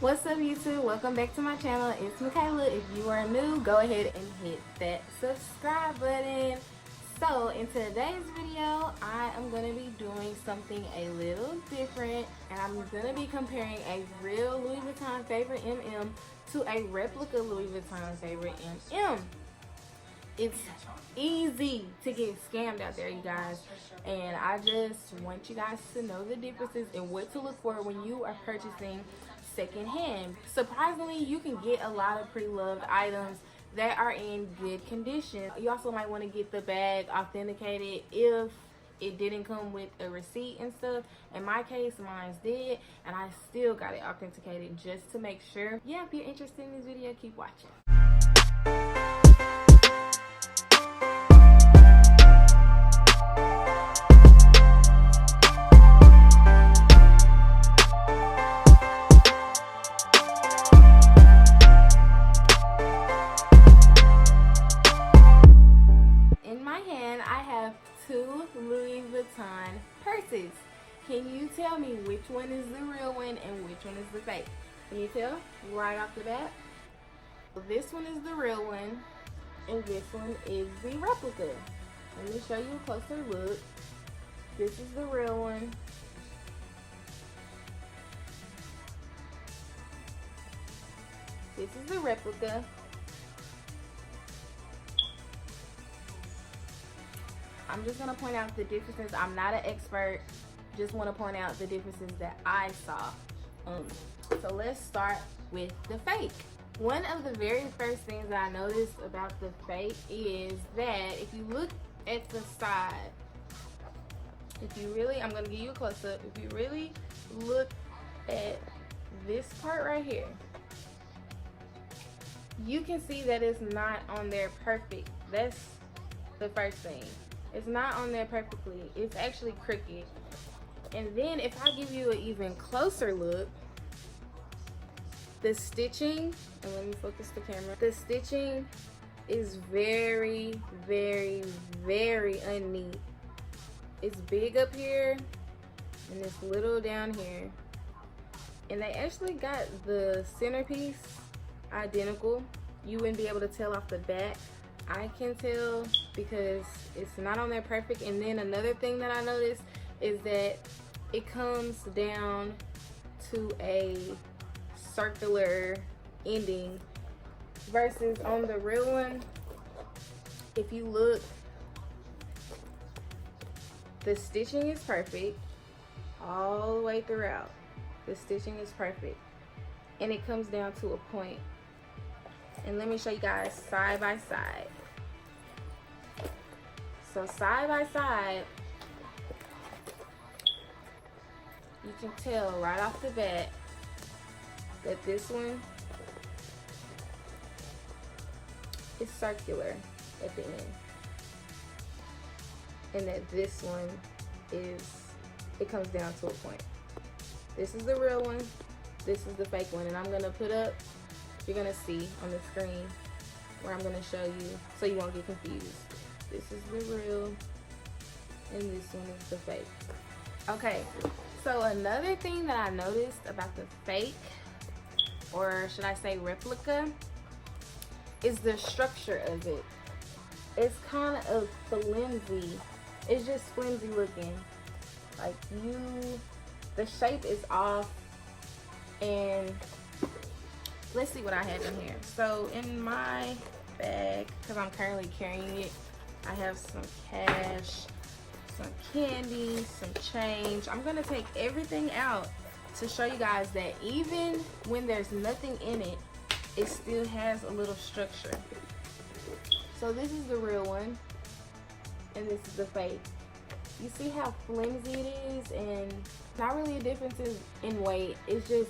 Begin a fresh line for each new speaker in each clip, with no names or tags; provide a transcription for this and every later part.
What's up, YouTube? Welcome back to my channel. It's Michaela. If you are new, go ahead and hit that subscribe button. So in today's video, I am going to be doing something a little different, and I'm going to be comparing a real Louis Vuitton favorite MM to a replica Louis Vuitton favorite MM. It's easy to get scammed out there, you guys, and I just want you guys to know the differences and what to look for when you are purchasing secondhand. Surprisingly, you can get a lot of pre-loved items that are in good condition. You also might want to get the bag authenticated if it didn't come with a receipt and stuff. In my case, mine did, and I still got it authenticated just to make sure. Yeah, if you're interested in this video, keep watching. Two Louis Vuitton purses. Can you tell me which one is the real one and which one is the fake? Can you tell right off the bat? This one is the real one and this one is the replica. Let me show you a closer look. This is the real one. This is the replica. I'm just going to point out the differences. I'm not an expert. Just want to point out the differences that I saw. So let's start with the fake. One of the very first things that I noticed about the fake is that if you look at the side, I'm going to give you a close-up. If you really look at this part right here, you can see that it's not on there perfect. That's the first thing. It's not on there perfectly. It's actually crooked. And then if I give you an even closer look, the stitching, and let me focus the camera. The stitching is very, very, very unneat. It's big up here and it's little down here. And they actually got the centerpiece identical. You wouldn't be able to tell off the back. I can tell because it's not on there perfect. And then another thing that I noticed is that it comes down to a circular ending versus on the real one. If you look, the stitching is perfect all the way throughout. The stitching is perfect and it comes down to a point. And let me show you guys side by side. So side by side, you can tell right off the bat that this one is circular at the end. And that this one it comes down to a point. This is the real one, this is the fake one. And I'm gonna put up, you're gonna see on the screen where I'm gonna show you so you won't get confused. This is the real and this one is the fake. Okay, so another thing that I noticed about the fake, or should I say replica, is the structure of it. It's kind of flimsy. It's just flimsy looking. Like the shape is off. And let's see what I have in here. So in my bag, because I'm currently carrying it, I have some cash, some candy, some change. I'm gonna take everything out to show you guys that even when there's nothing in it, it still has a little structure. So this is the real one and this is the fake. You see how flimsy it is, and not really a difference in weight. It's just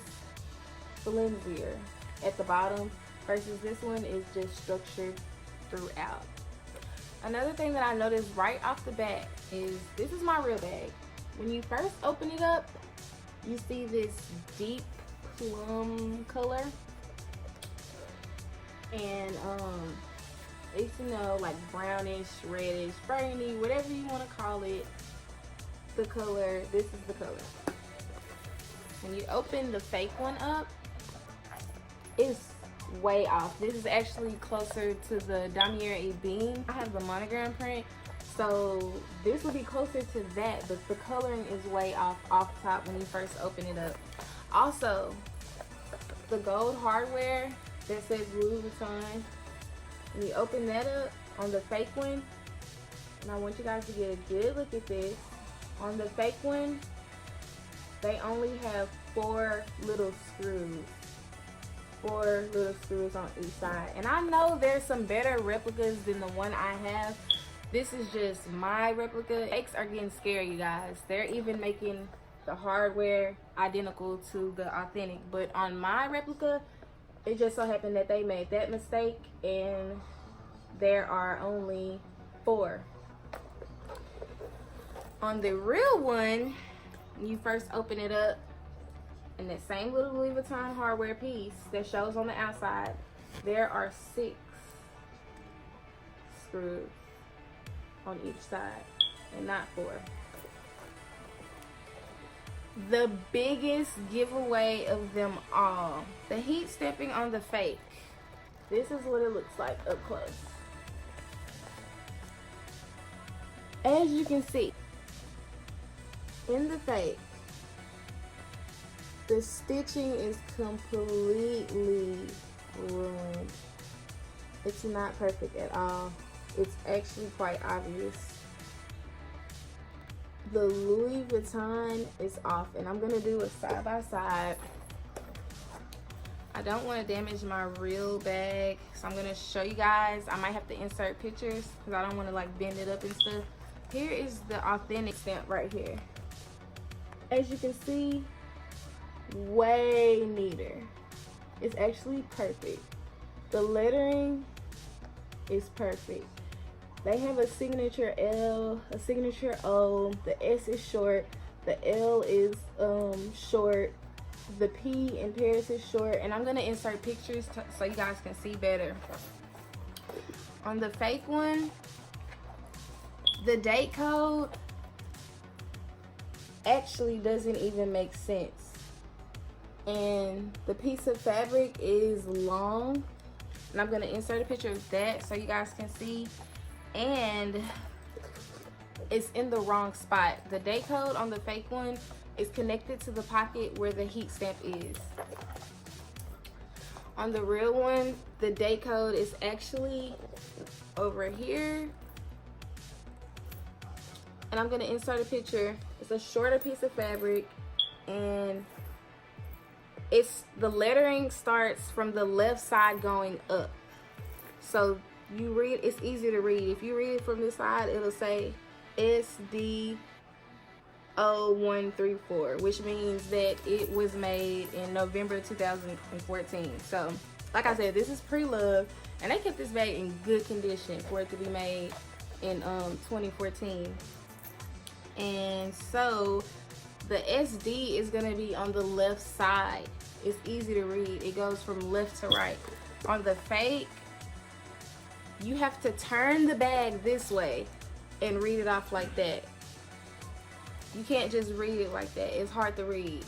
flimsier at the bottom versus this one is just structured throughout. Another thing that I noticed right off the bat is this is my real bag. When you first open it up, you see this deep plum color, and it's, you know, like brownish, reddish, burgundy, whatever you want to call it. The color, this is the color. When you open the fake one up, It's way off. This is actually closer to the Damier E Beam. I have the monogram print, so this would be closer to that, but the coloring is way off top when you first open it up. Also, the gold hardware that says Louis Vuitton, when you open that up on the fake one, and I want you guys to get a good look at this. On the fake one, they only have 4 little screws. 4 little screws on each side. And I know there's some better replicas than the one I have. This is just my replica. Fakes are getting scary, you guys. They're even making the hardware identical to the authentic. But on my replica, it just so happened that they made that mistake and there are only 4. On the real one, you first open it up, and that same little Louis Vuitton hardware piece that shows on the outside, there are 6 screws on each side and not 4. The biggest giveaway of them all, the heat stepping on the fake. This is what it looks like up close. As you can see, in the fake, the stitching is completely ruined. It's not perfect at all. It's actually quite obvious. The Louis Vuitton is off, and I'm gonna do a side by side. I don't want to damage my real bag, so I'm gonna show you guys. I might have to insert pictures because I don't want to like bend it up and stuff. Here is the authentic stamp right here. As you can see, way neater. It's actually perfect. The lettering is perfect. They have a signature L, a signature O. The S is short. The L is short. The P in Paris is short. And I'm gonna insert pictures so you guys can see better. On the fake one, the date code actually doesn't even make sense. And the piece of fabric is long, and I'm gonna insert a picture of that so you guys can see. And it's in the wrong spot. The date code on the fake one is connected to the pocket where the heat stamp is. On the real one, the date code is actually over here. And I'm gonna insert a picture. It's a shorter piece of fabric, and the lettering starts from the left side going up. So you read, it's easy to read. If you read it from this side, it'll say SD0134, which means that it was made in November 2014. So like I said, this is pre-loved, and they kept this bag in good condition for it to be made in 2014. And so the SD is going to be on the left side. It's easy to read. It goes from left to right. On the fake, you have to turn the bag this way and read it off like that. You can't just read it like that. It's hard to read.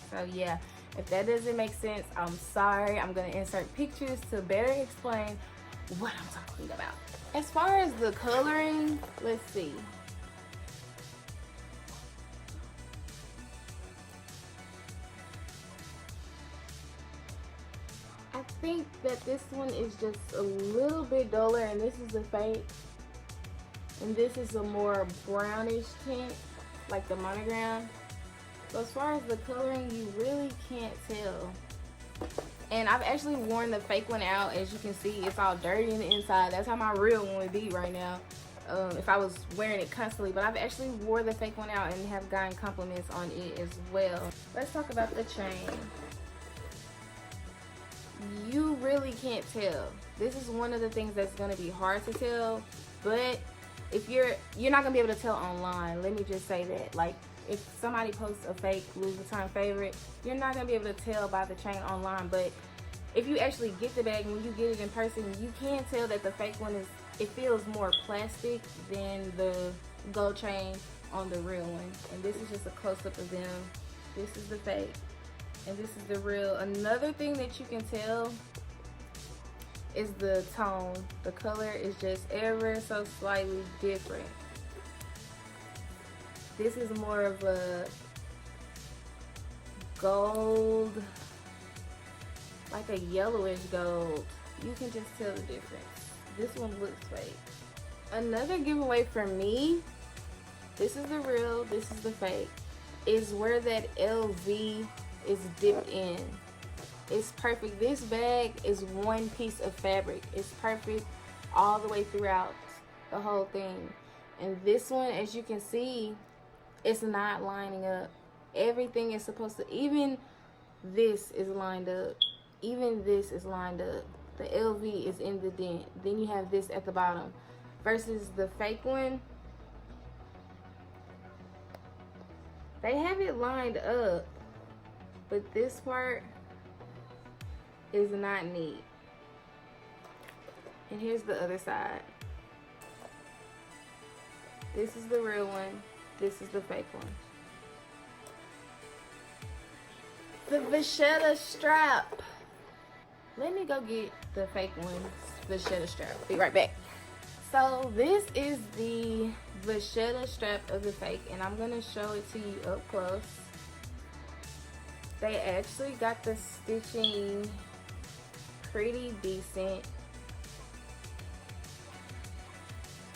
So yeah, if that doesn't make sense, I'm sorry. I'm going to insert pictures to better explain what I'm talking about. As far as the coloring, let's see. I think that this one is just a little bit duller, and this is a fake, and this is a more brownish tint like the monogram. So as far as the coloring, you really can't tell. And I've actually worn the fake one out. As you can see, it's all dirty in the inside. That's how my real one would be right now if I was wearing it constantly. But I've actually wore the fake one out and have gotten compliments on it as well. Let's talk about the chain. You really can't tell. This is one of the things that's going to be hard to tell, but if you're not going to be able to tell online. Let me just say that. Like, if somebody posts a fake Louis Vuitton favorite, you're not going to be able to tell by the chain online. But if you actually get the bag and when you get it in person, you can tell that the fake one it feels more plastic than the gold chain on the real one. And this is just a close-up of them. This is the fake. and this is the real. Another thing that you can tell is the tone. The color is just ever so slightly different. This is more of a gold, like a yellowish gold. You can just tell the difference. This one looks fake. Another giveaway for me, this is the real, this is the fake, is where that LV is dipped in. It's perfect. This bag is one piece of fabric. It's perfect all the way throughout the whole thing. And this one, as you can see, it's not lining up. Everything is supposed to, even this is lined up. Even this is lined up. The LV is in the dent. Then you have this at the bottom. Versus the fake one, they have it lined up, but this part is not neat. And here's the other side. This is the real one. This is the fake one. The vachetta strap. Let me go get the fake one's vachetta strap. Be right back. So this is the vachetta strap of the fake, and I'm gonna show it to you up close. They actually got the stitching pretty decent,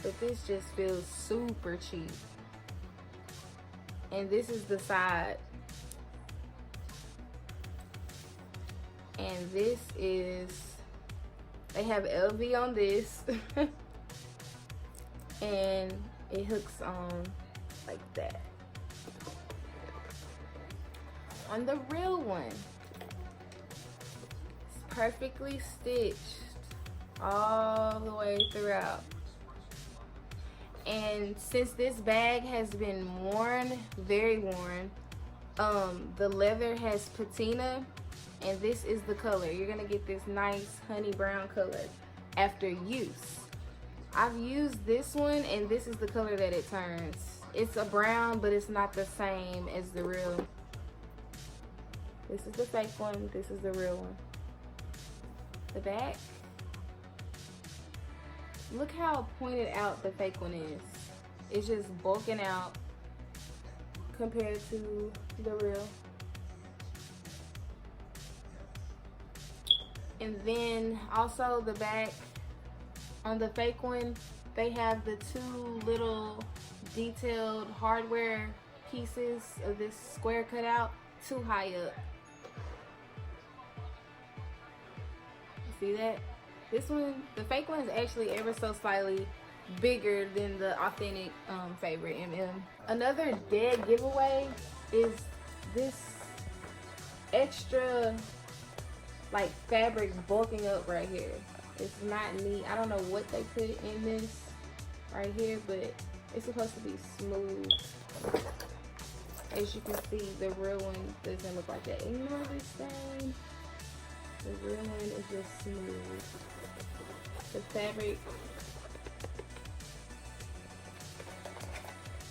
but this just feels super cheap. And this is the side, and this is, they have LV on this and it hooks on like that. On the real one, it's perfectly stitched all the way throughout. And since this bag has been worn, very worn, the leather has patina, and this is the color. You're gonna get this nice honey brown color after use. I've used this one, and this is the color that it turns. It's a brown, but it's not the same as the real. This is the fake one, this is the real one. The back, look how pointed out the fake one is. It's just bulking out compared to the real. And then also the back, on the fake one, they have the two little detailed hardware pieces of this square cutout too high up. You see that? This one, the fake one, is actually ever so slightly bigger than the authentic favorite MM. Another dead giveaway is this extra like fabric bulking up right here. It's not neat. I don't know what they put in this right here, but it's supposed to be smooth. As you can see, the real one doesn't look like that. Ignore this stain. The real one is just smooth. The fabric.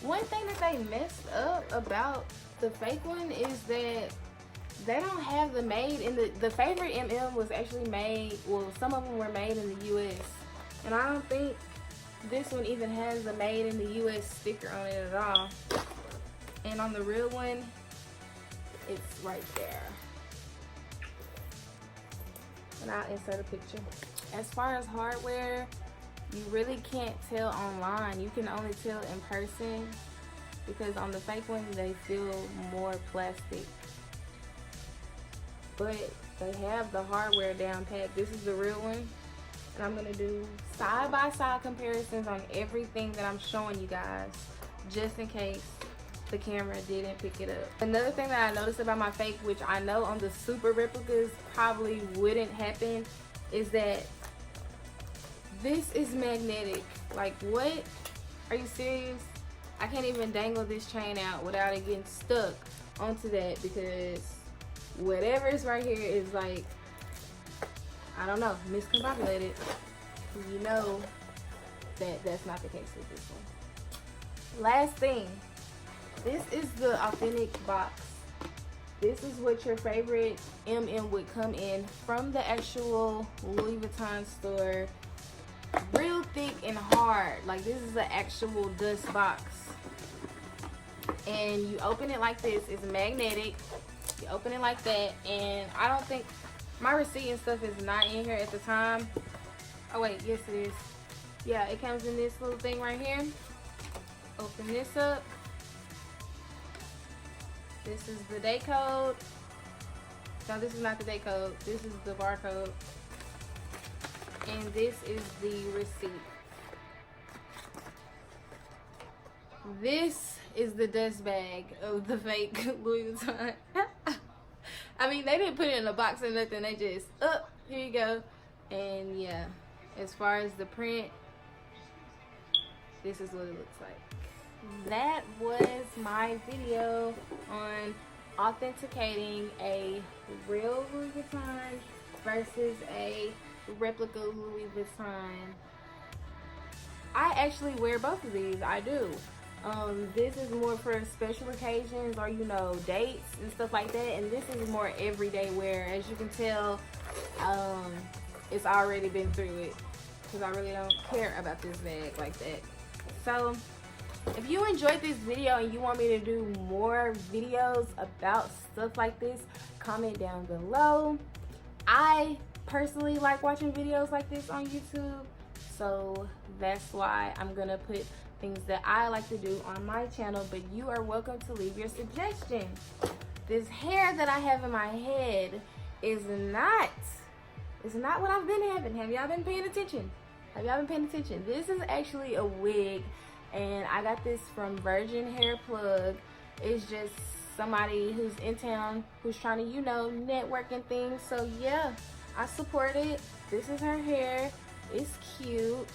One thing that they messed up about the fake one is that they don't have the made in the favorite MM was actually made, well, some of them were made in the US, and I don't think this one even has the made in the US sticker on it at all. And on the real one, it's right there. And I'll insert a picture. As far as hardware, you really can't tell online. You can only tell in person, because on the fake one they feel more plastic. But they have the hardware down pat. This is the real one, and I'm gonna do side-by-side comparisons on everything that I'm showing you guys, just in case the camera didn't pick it up. Another thing that I noticed about my fake, which I know on the super replicas probably wouldn't happen, is that this is magnetic. Like, what? Are you serious? I can't even dangle this chain out without it getting stuck onto that, because whatever is right here is like, I don't know, miscombobulated. You know that that's not the case with this one. Last thing, this is the authentic box. This is what your favorite would come in from the actual Louis Vuitton store. Real thick and hard. Like, this is an actual dust box. And you open it like this. It's magnetic. You open it like that. And I don't think my receipt and stuff is not in here at the time. Oh wait, yes it is. Yeah, it comes in this little thing right here. Open this up. This is the day code. No, this is not the day code. This is the barcode. And this is the receipt. This is the dust bag of the fake Louis Vuitton. I mean, they didn't put it in a box or nothing. They just, here you go. And yeah, as far as the print, this is what it looks like. That was my video on authenticating a real Louis Vuitton versus a replica Louis Vuitton. I actually wear both of these. I do. This is more for special occasions or, you know, dates and stuff like that, and this is more everyday wear. As you can tell, it's already been through it because I really don't care about this bag like that. So if you enjoyed this video and you want me to do more videos about stuff like this, comment down below. I personally like watching videos like this on YouTube, so that's why I'm gonna put things that I like to do on my channel, but you are welcome to leave your suggestions. This hair that I have in my head is not what I've been having. Have y'all been paying attention? Have y'all been paying attention? This is actually a wig, and I got this from Virgin Hair Plug. It's just somebody who's in town who's trying to, you know, network and things. So yeah, I support it. This is her hair. It's cute.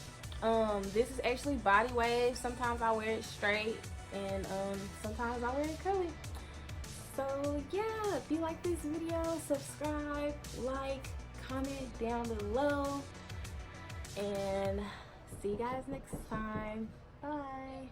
This is actually body wave. Sometimes I wear it straight, and sometimes I wear it curly. So yeah, if you like this video, subscribe, like, comment down below, and see you guys next time. Bye.